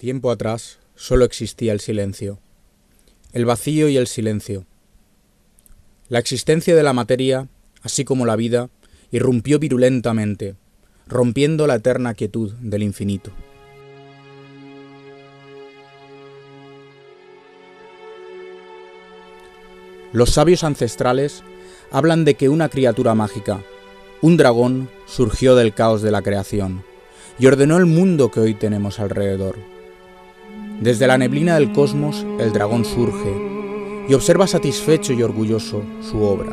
Tiempo atrás solo existía el silencio, el vacío y el silencio. La existencia de la materia, así como la vida, irrumpió virulentamente, rompiendo la eterna quietud del infinito. Los sabios ancestrales hablan de que una criatura mágica, un dragón, surgió del caos de la creación y ordenó el mundo que hoy tenemos alrededor. Desde la neblina del cosmos el dragón surge y observa satisfecho y orgulloso su obra.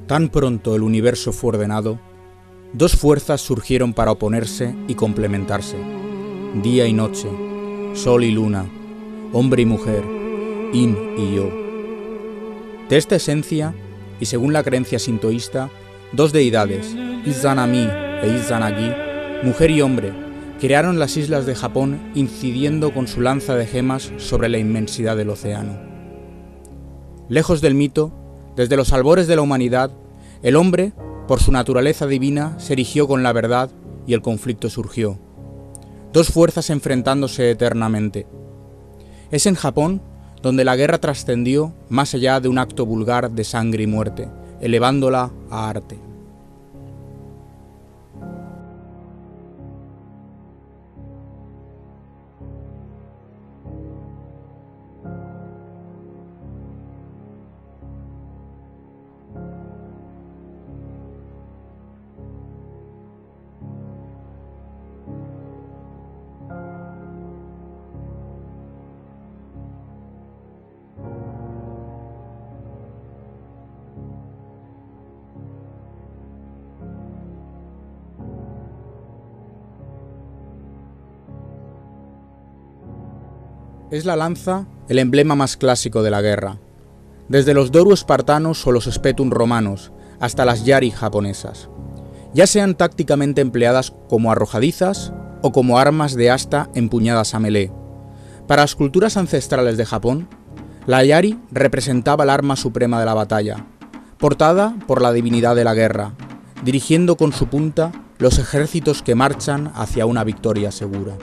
Tan pronto el universo fue ordenado, dos fuerzas surgieron para oponerse y complementarse, día y noche, sol y luna, hombre y mujer, yin y yo. De esta esencia, y según la creencia sintoísta, dos deidades, Izanami e Izanagi, mujer y hombre, crearon las islas de Japón incidiendo con su lanza de gemas sobre la inmensidad del océano. Lejos del mito, desde los albores de la humanidad, el hombre, por su naturaleza divina, se erigió con la verdad y el conflicto surgió. Dos fuerzas enfrentándose eternamente. Es en Japón donde la guerra trascendió más allá de un acto vulgar de sangre y muerte, elevándola a arte. Es la lanza el emblema más clásico de la guerra, desde los doru espartanos o los spetum romanos hasta las yari japonesas, ya sean tácticamente empleadas como arrojadizas o como armas de asta empuñadas a melee. Para las culturas ancestrales de Japón, la yari representaba el arma suprema de la batalla, portada por la divinidad de la guerra, dirigiendo con su punta los ejércitos que marchan hacia una victoria segura.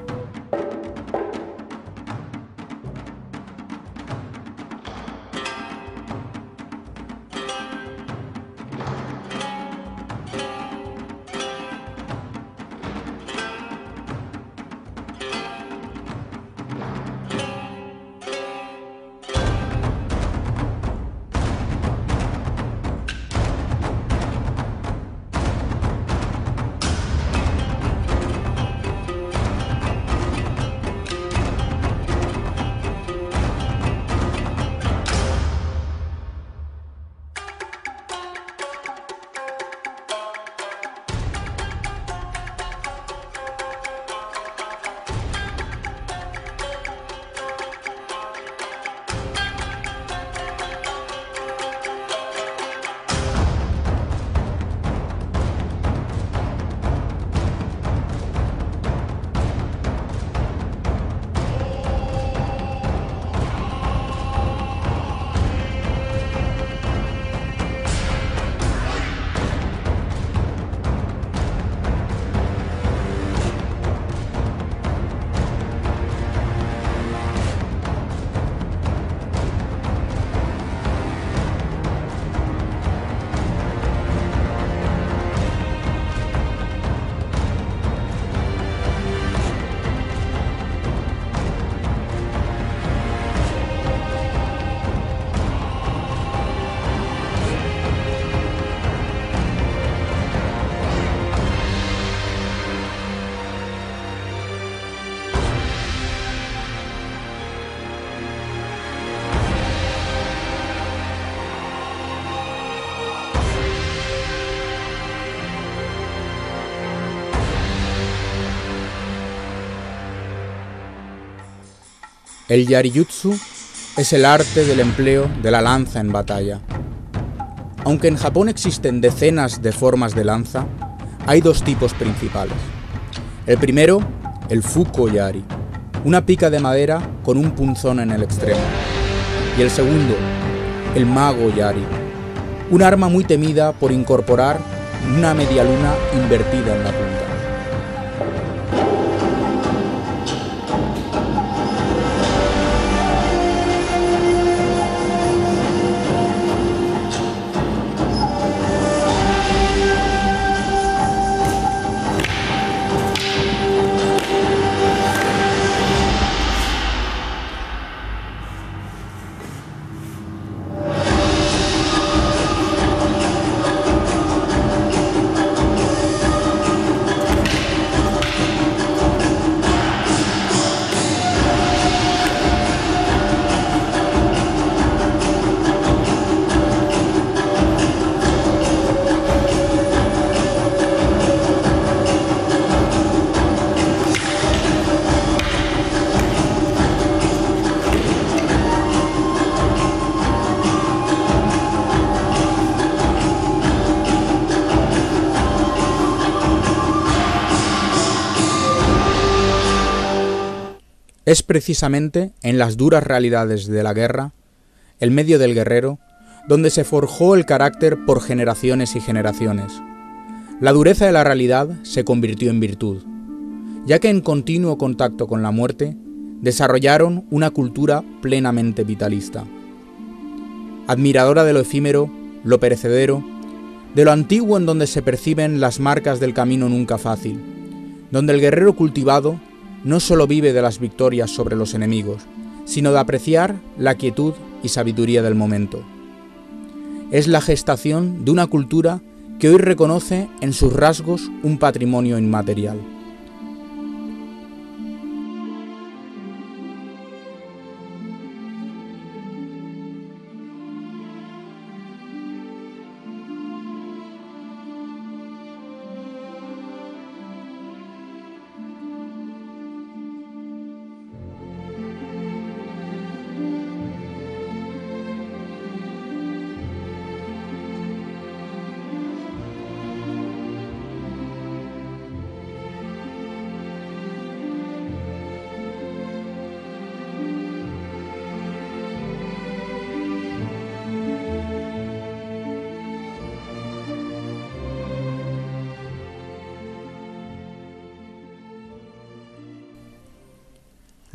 El Yari-jutsu es el arte del empleo de la lanza en batalla. Aunque en Japón existen decenas de formas de lanza, hay dos tipos principales. El primero, el Fuko-yari, una pica de madera con un punzón en el extremo. Y el segundo, el Mago-yari, un arma muy temida por incorporar una media luna invertida en la punta. Es precisamente en las duras realidades de la guerra, el medio del guerrero, donde se forjó el carácter por generaciones y generaciones. La dureza de la realidad se convirtió en virtud, ya que en continuo contacto con la muerte, desarrollaron una cultura plenamente vitalista. Admiradora de lo efímero, lo perecedero, de lo antiguo en donde se perciben las marcas del camino nunca fácil, donde el guerrero cultivado no solo vive de las victorias sobre los enemigos, sino de apreciar la quietud y sabiduría del momento. Es la gestación de una cultura que hoy reconoce en sus rasgos un patrimonio inmaterial.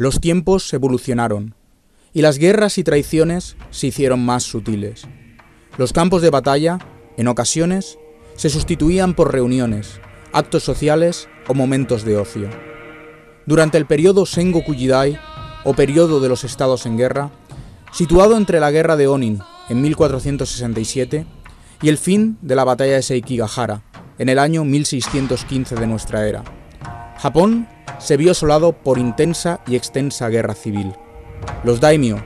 Los tiempos evolucionaron, y las guerras y traiciones se hicieron más sutiles. Los campos de batalla, en ocasiones, se sustituían por reuniones, actos sociales o momentos de ocio. Durante el periodo Sengoku Jidai, o periodo de los estados en guerra, situado entre la guerra de Onin en 1467 y el fin de la batalla de Sekigahara en el año 1615 de nuestra era, Japón se vio asolado por intensa y extensa guerra civil. Los daimyo,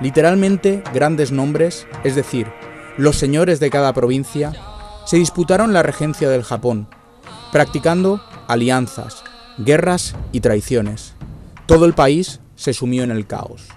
literalmente grandes nombres, es decir, los señores de cada provincia, se disputaron la regencia del Japón, practicando alianzas, guerras y traiciones. Todo el país se sumió en el caos.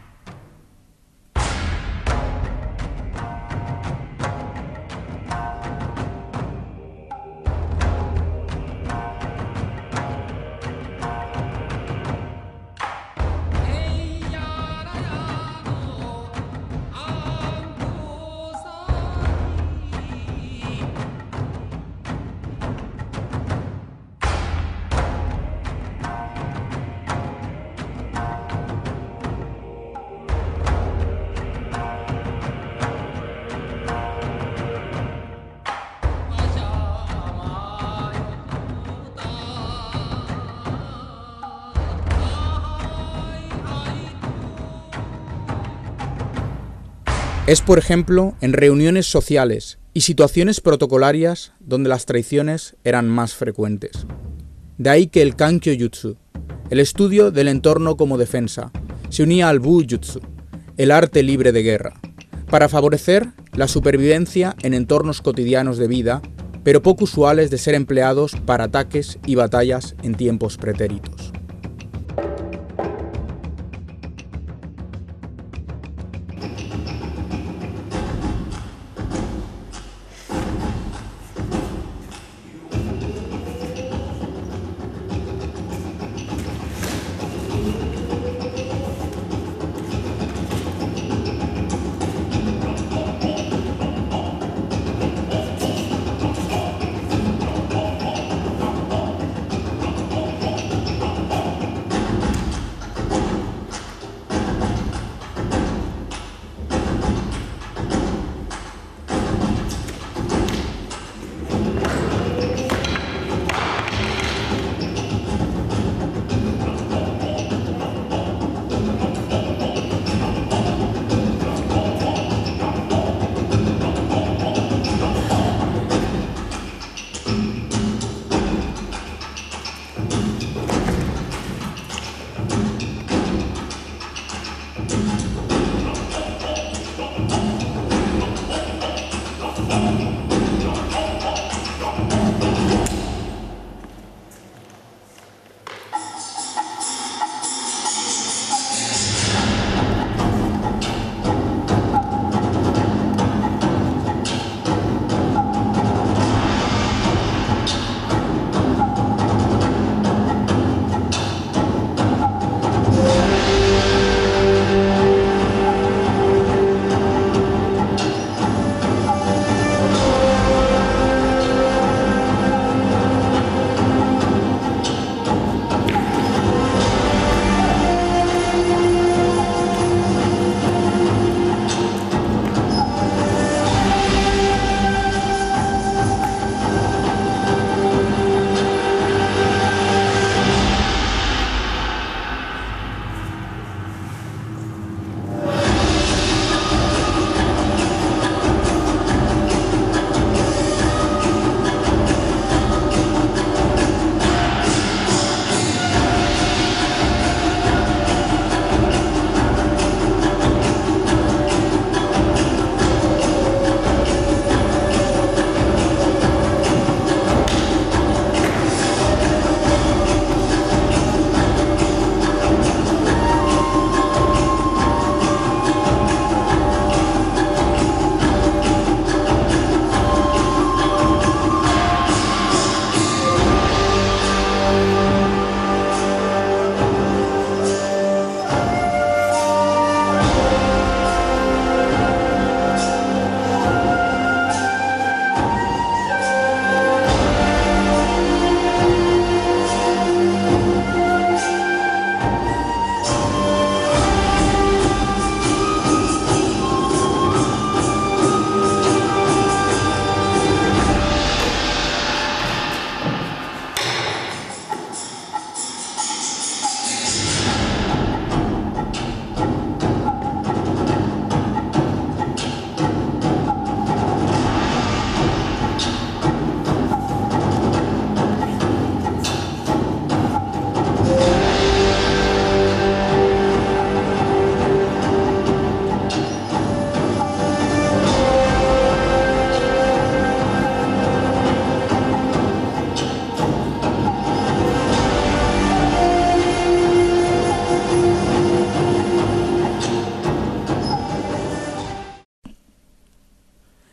Es, por ejemplo, en reuniones sociales y situaciones protocolarias donde las traiciones eran más frecuentes. De ahí que el Kankyo-jutsu, el estudio del entorno como defensa, se unía al Bu-jutsu, el arte libre de guerra, para favorecer la supervivencia en entornos cotidianos de vida, pero poco usuales de ser empleados para ataques y batallas en tiempos pretéritos.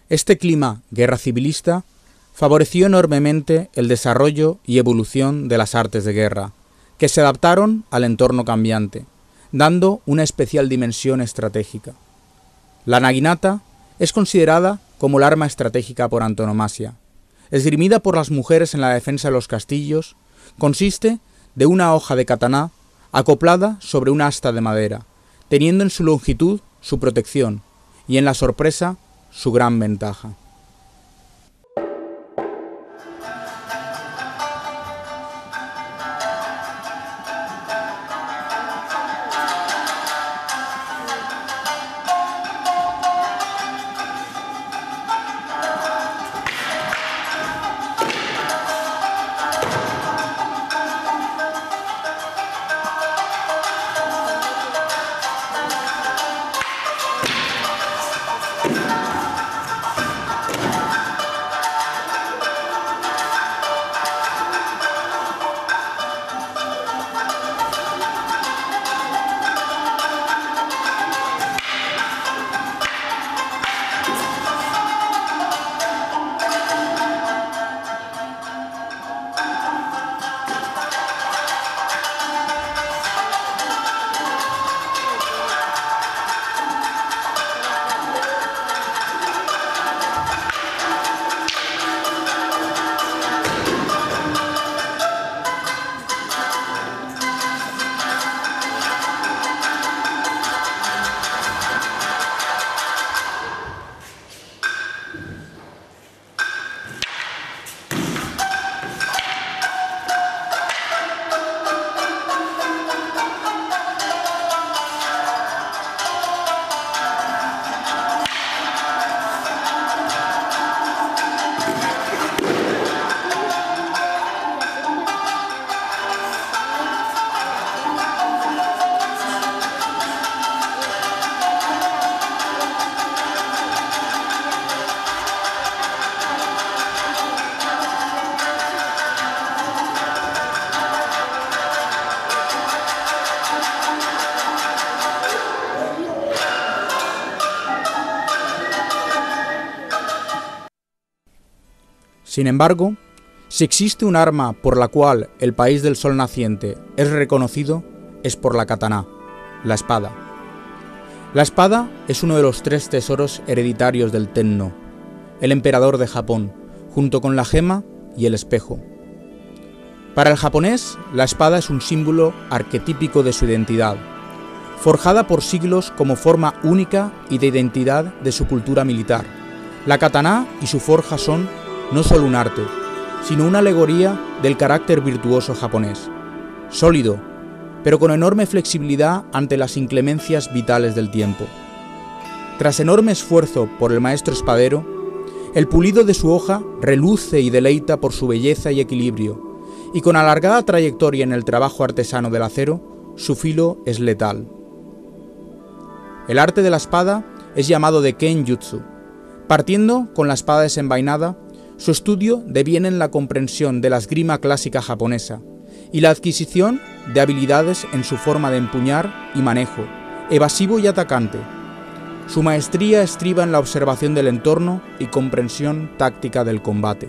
Este clima guerra civilista favoreció enormemente el desarrollo y evolución de las artes de guerra, que se adaptaron al entorno cambiante, dando una especial dimensión estratégica. La naginata es considerada como el arma estratégica por antonomasia. Esgrimida por las mujeres en la defensa de los castillos, consiste de una hoja de kataná acoplada sobre una asta de madera, teniendo en su longitud su protección y en la sorpresa su gran ventaja. Sin embargo, si existe un arma por la cual el país del sol naciente es reconocido, es por la kataná, la espada. La espada es uno de los 3 tesoros hereditarios del Tenno, el emperador de Japón, junto con la gema y el espejo. Para el japonés, la espada es un símbolo arquetípico de su identidad, forjada por siglos como forma única y de identidad de su cultura militar. La kataná y su forja son no solo un arte, sino una alegoría del carácter virtuoso japonés, sólido, pero con enorme flexibilidad ante las inclemencias vitales del tiempo. Tras enorme esfuerzo por el maestro espadero, el pulido de su hoja reluce y deleita por su belleza y equilibrio, y con alargada trayectoria en el trabajo artesano del acero, su filo es letal. El arte de la espada es llamado de Kenjutsu. Partiendo con la espada desenvainada, su estudio deviene en la comprensión de la esgrima clásica japonesa y la adquisición de habilidades en su forma de empuñar y manejo, evasivo y atacante. Su maestría estriba en la observación del entorno y comprensión táctica del combate.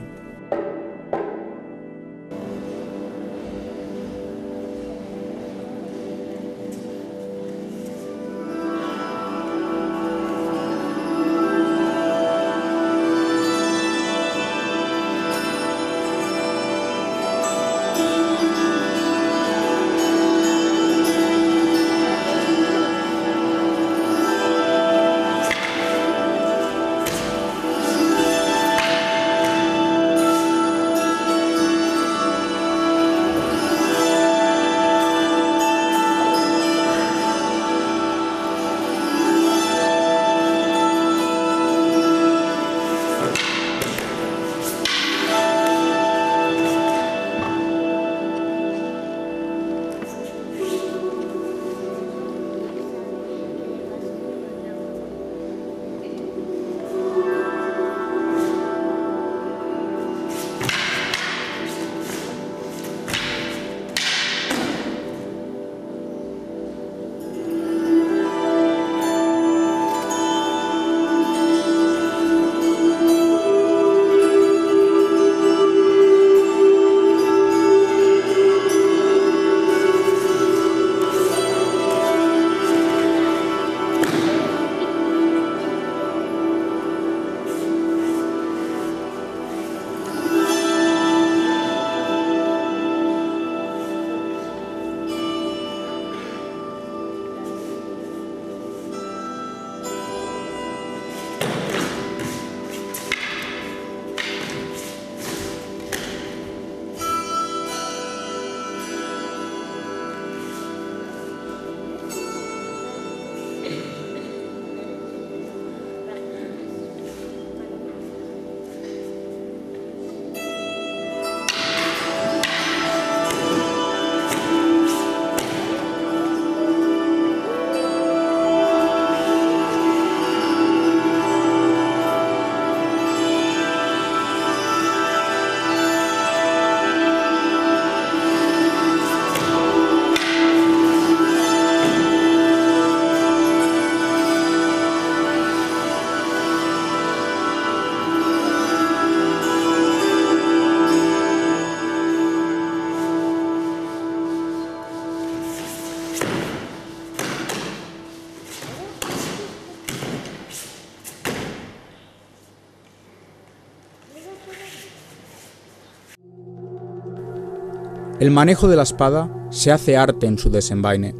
El manejo de la espada se hace arte en su desenvaine.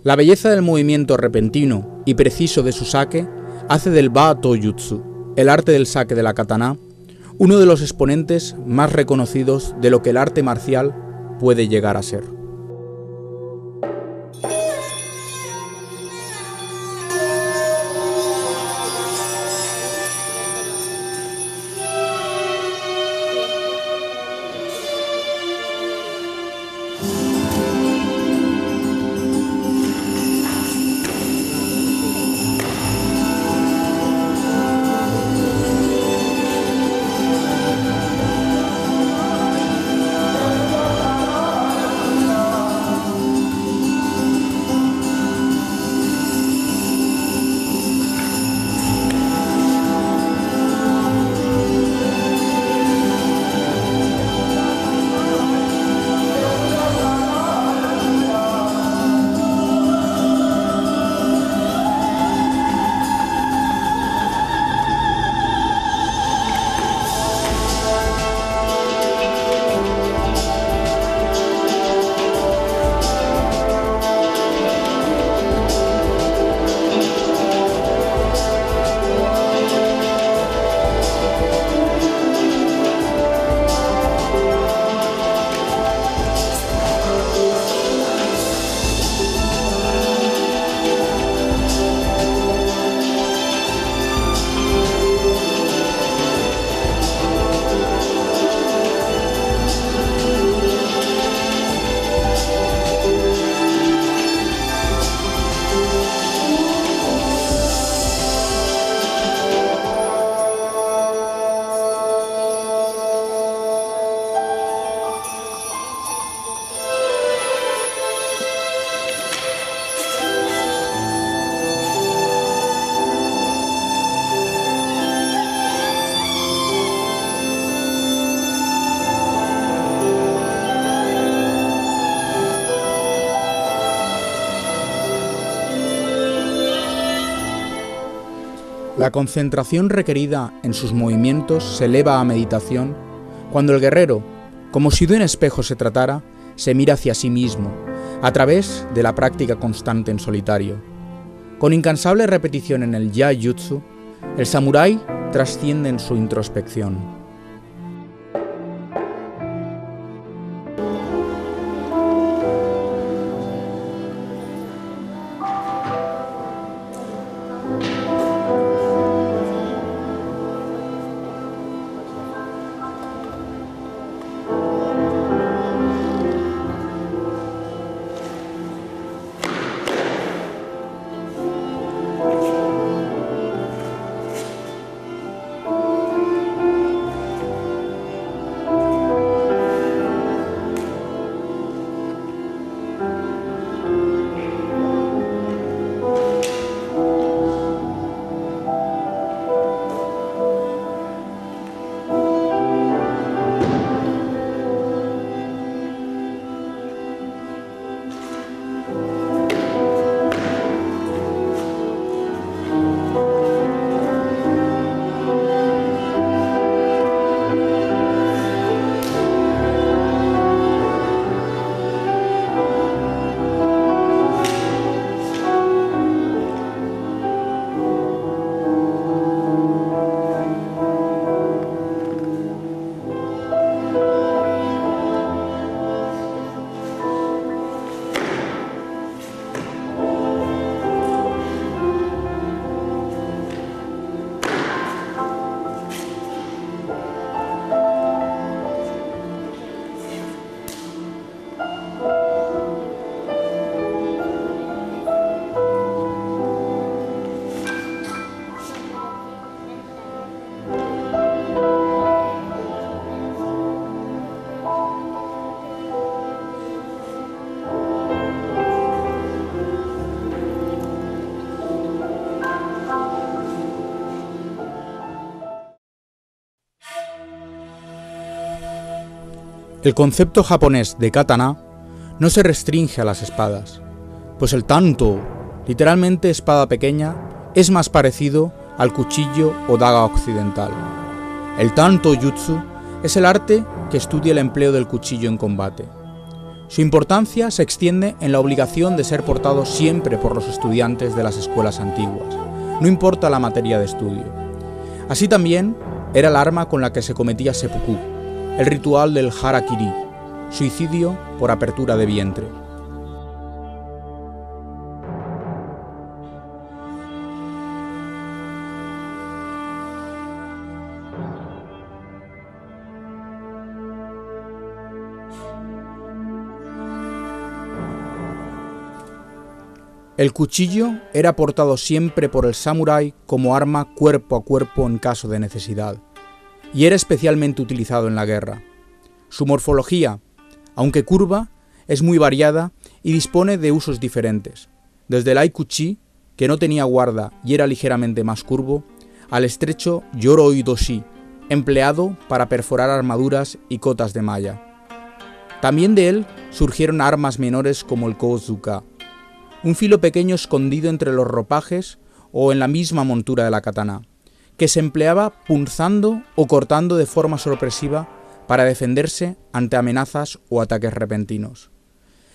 La belleza del movimiento repentino y preciso de su saque hace del Ba-to Jutsu, el arte del saque de la katana, uno de los exponentes más reconocidos de lo que el arte marcial puede llegar a ser. La concentración requerida en sus movimientos se eleva a meditación cuando el guerrero, como si de un espejo se tratara, se mira hacia sí mismo, a través de la práctica constante en solitario. Con incansable repetición en el Ya-Jutsu, el samurái trasciende en su introspección. El concepto japonés de katana no se restringe a las espadas, pues el tanto, literalmente espada pequeña, es más parecido al cuchillo o daga occidental. El tanto jutsu es el arte que estudia el empleo del cuchillo en combate. Su importancia se extiende en la obligación de ser portado siempre por los estudiantes de las escuelas antiguas, no importa la materia de estudio. Así también era el arma con la que se cometía seppuku, el ritual del harakiri, suicidio por apertura de vientre. El cuchillo era portado siempre por el samurái como arma cuerpo a cuerpo en caso de necesidad, y era especialmente utilizado en la guerra. Su morfología, aunque curva, es muy variada y dispone de usos diferentes, desde el aikuchi, que no tenía guarda y era ligeramente más curvo, al estrecho yoroi-doshi, empleado para perforar armaduras y cotas de malla. También de él surgieron armas menores como el kozuka, un filo pequeño escondido entre los ropajes o en la misma montura de la katana, que se empleaba punzando o cortando de forma sorpresiva para defenderse ante amenazas o ataques repentinos.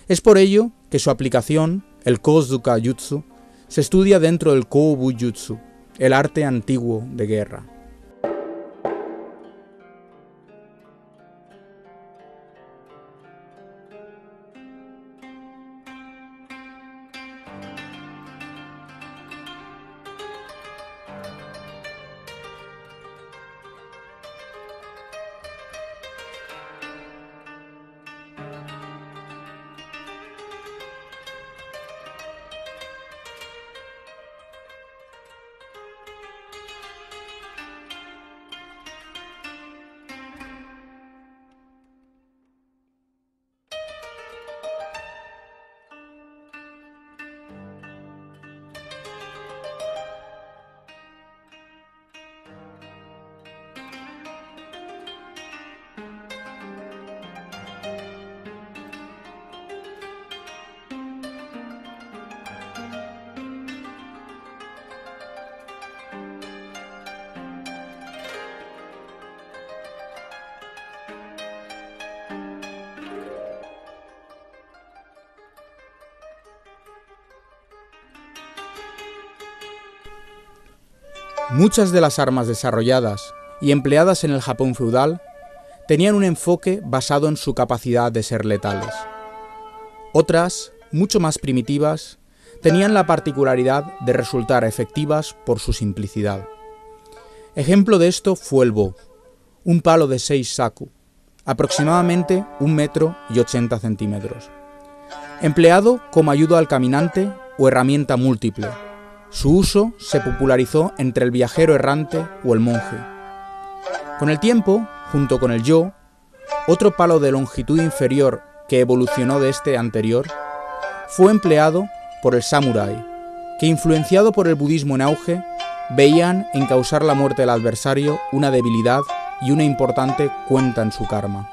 Es por ello que su aplicación, el kozuka jutsu, se estudia dentro del koubujutsu, el arte antiguo de guerra. Muchas de las armas desarrolladas y empleadas en el Japón feudal tenían un enfoque basado en su capacidad de ser letales. Otras, mucho más primitivas, tenían la particularidad de resultar efectivas por su simplicidad. Ejemplo de esto fue el bo, un palo de 6 saku, aproximadamente 1,80 m, empleado como ayuda al caminante o herramienta múltiple. Su uso se popularizó entre el viajero errante o el monje. Con el tiempo, junto con el yo, otro palo de longitud inferior que evolucionó de este anterior, fue empleado por el samurái, que influenciado por el budismo en auge, veían en causar la muerte del adversario una debilidad y una importante cuenta en su karma.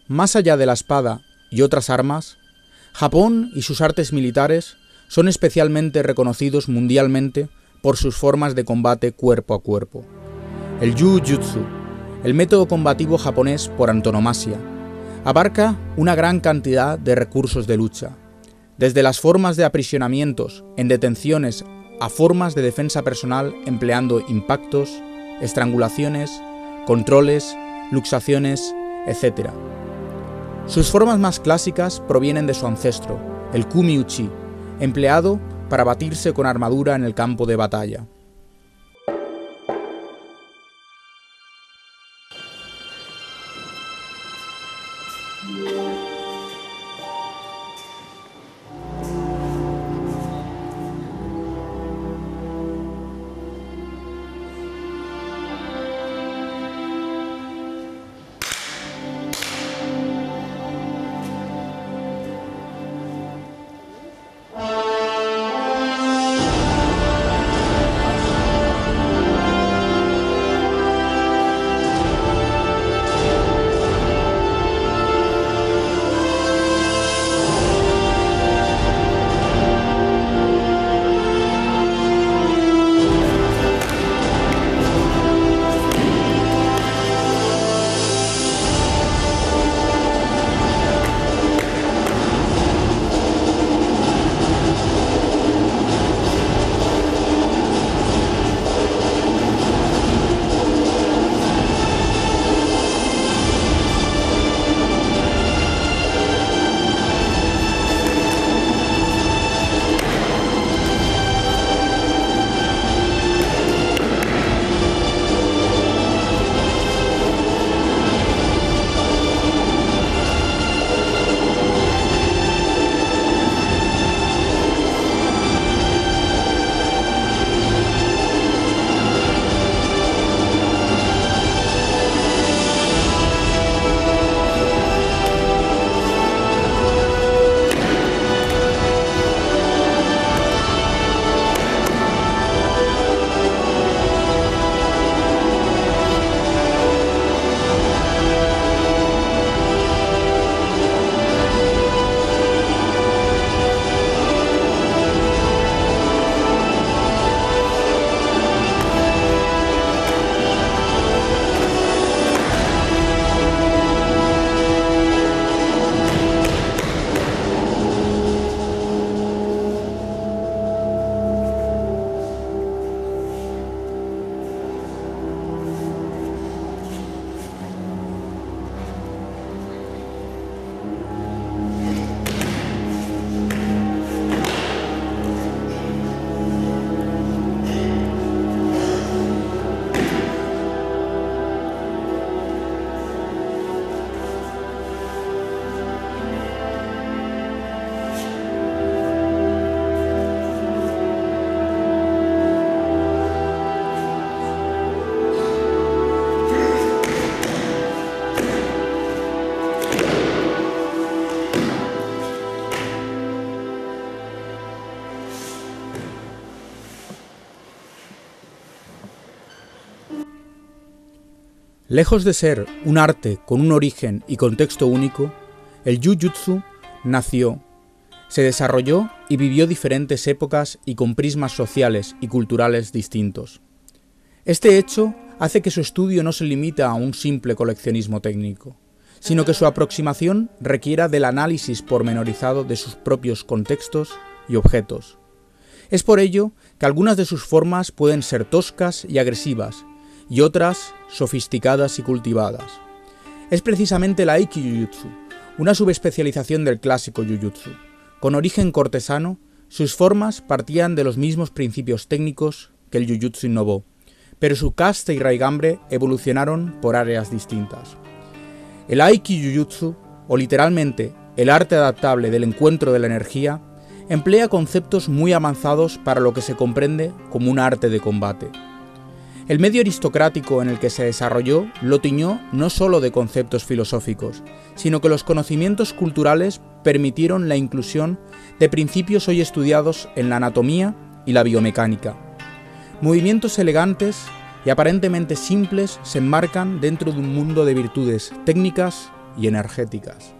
Más allá de la espada y otras armas, Japón y sus artes militares son especialmente reconocidos mundialmente por sus formas de combate cuerpo a cuerpo. El Jujutsu, el método combativo japonés por antonomasia, abarca una gran cantidad de recursos de lucha, desde las formas de aprisionamientos en detenciones a formas de defensa personal empleando impactos, estrangulaciones, controles, luxaciones, etc. Sus formas más clásicas provienen de su ancestro, el Kumi-uchi, empleado para batirse con armadura en el campo de batalla. Lejos de ser un arte con un origen y contexto único, el Jujutsu nació, se desarrolló y vivió diferentes épocas y con prismas sociales y culturales distintos. Este hecho hace que su estudio no se limite a un simple coleccionismo técnico, sino que su aproximación requiera del análisis pormenorizado de sus propios contextos y objetos. Es por ello que algunas de sus formas pueden ser toscas y agresivas, y otras sofisticadas y cultivadas. Es precisamente la Aikijutsu, una subespecialización del clásico Jujutsu. Con origen cortesano, sus formas partían de los mismos principios técnicos que el Jujutsu innovó, pero su casta y raigambre evolucionaron por áreas distintas. El Aikijutsu, o literalmente el arte adaptable del encuentro de la energía, emplea conceptos muy avanzados para lo que se comprende como un arte de combate. El medio aristocrático en el que se desarrolló lo tiñó no solo de conceptos filosóficos, sino que los conocimientos culturales permitieron la inclusión de principios hoy estudiados en la anatomía y la biomecánica. Movimientos elegantes y aparentemente simples se enmarcan dentro de un mundo de virtudes técnicas y energéticas.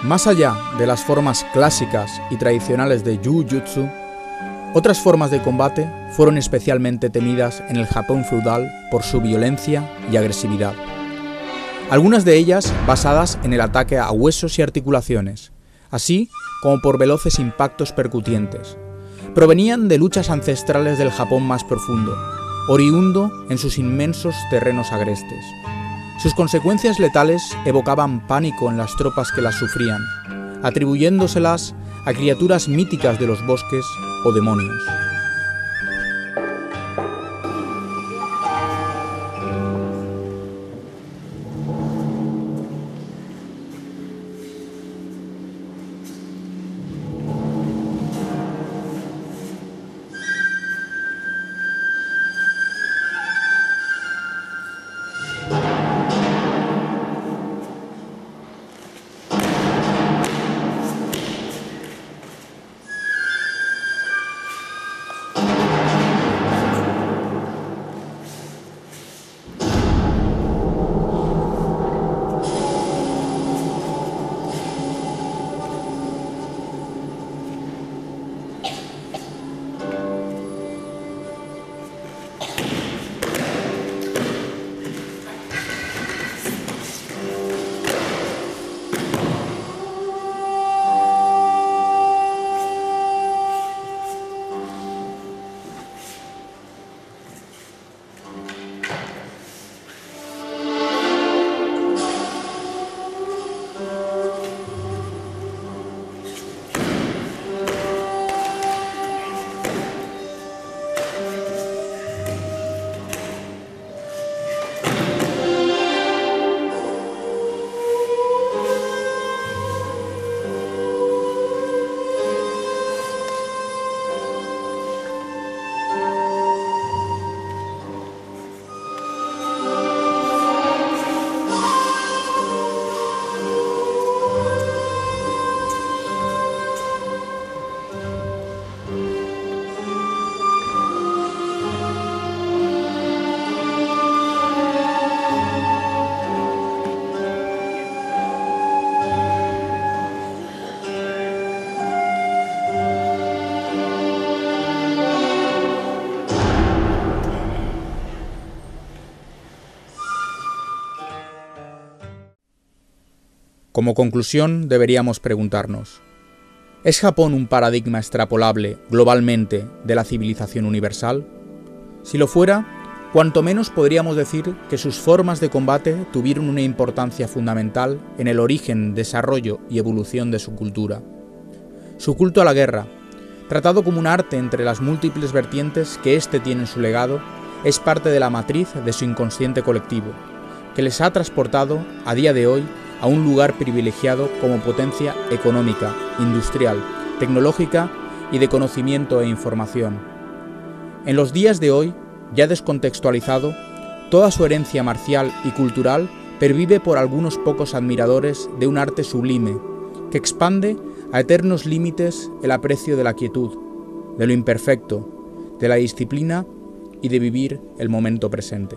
Más allá de las formas clásicas y tradicionales de Jujutsu, otras formas de combate fueron especialmente temidas en el Japón feudal por su violencia y agresividad. Algunas de ellas basadas en el ataque a huesos y articulaciones, así como por veloces impactos percutientes. Provenían de luchas ancestrales del Japón más profundo, oriundo en sus inmensos terrenos agrestes. Sus consecuencias letales evocaban pánico en las tropas que las sufrían, atribuyéndoselas a criaturas míticas de los bosques o demonios. Como conclusión, deberíamos preguntarnos: ¿es Japón un paradigma extrapolable globalmente de la civilización universal? Si lo fuera, cuanto menos podríamos decir que sus formas de combate tuvieron una importancia fundamental en el origen, desarrollo y evolución de su cultura. Su culto a la guerra, tratado como un arte entre las múltiples vertientes que éste tiene en su legado, es parte de la matriz de su inconsciente colectivo, que les ha transportado, a día de hoy, a un lugar privilegiado como potencia económica, industrial, tecnológica y de conocimiento e información. En los días de hoy, ya descontextualizado, toda su herencia marcial y cultural pervive por algunos pocos admiradores de un arte sublime, que expande a eternos límites el aprecio de la quietud, de lo imperfecto, de la disciplina y de vivir el momento presente.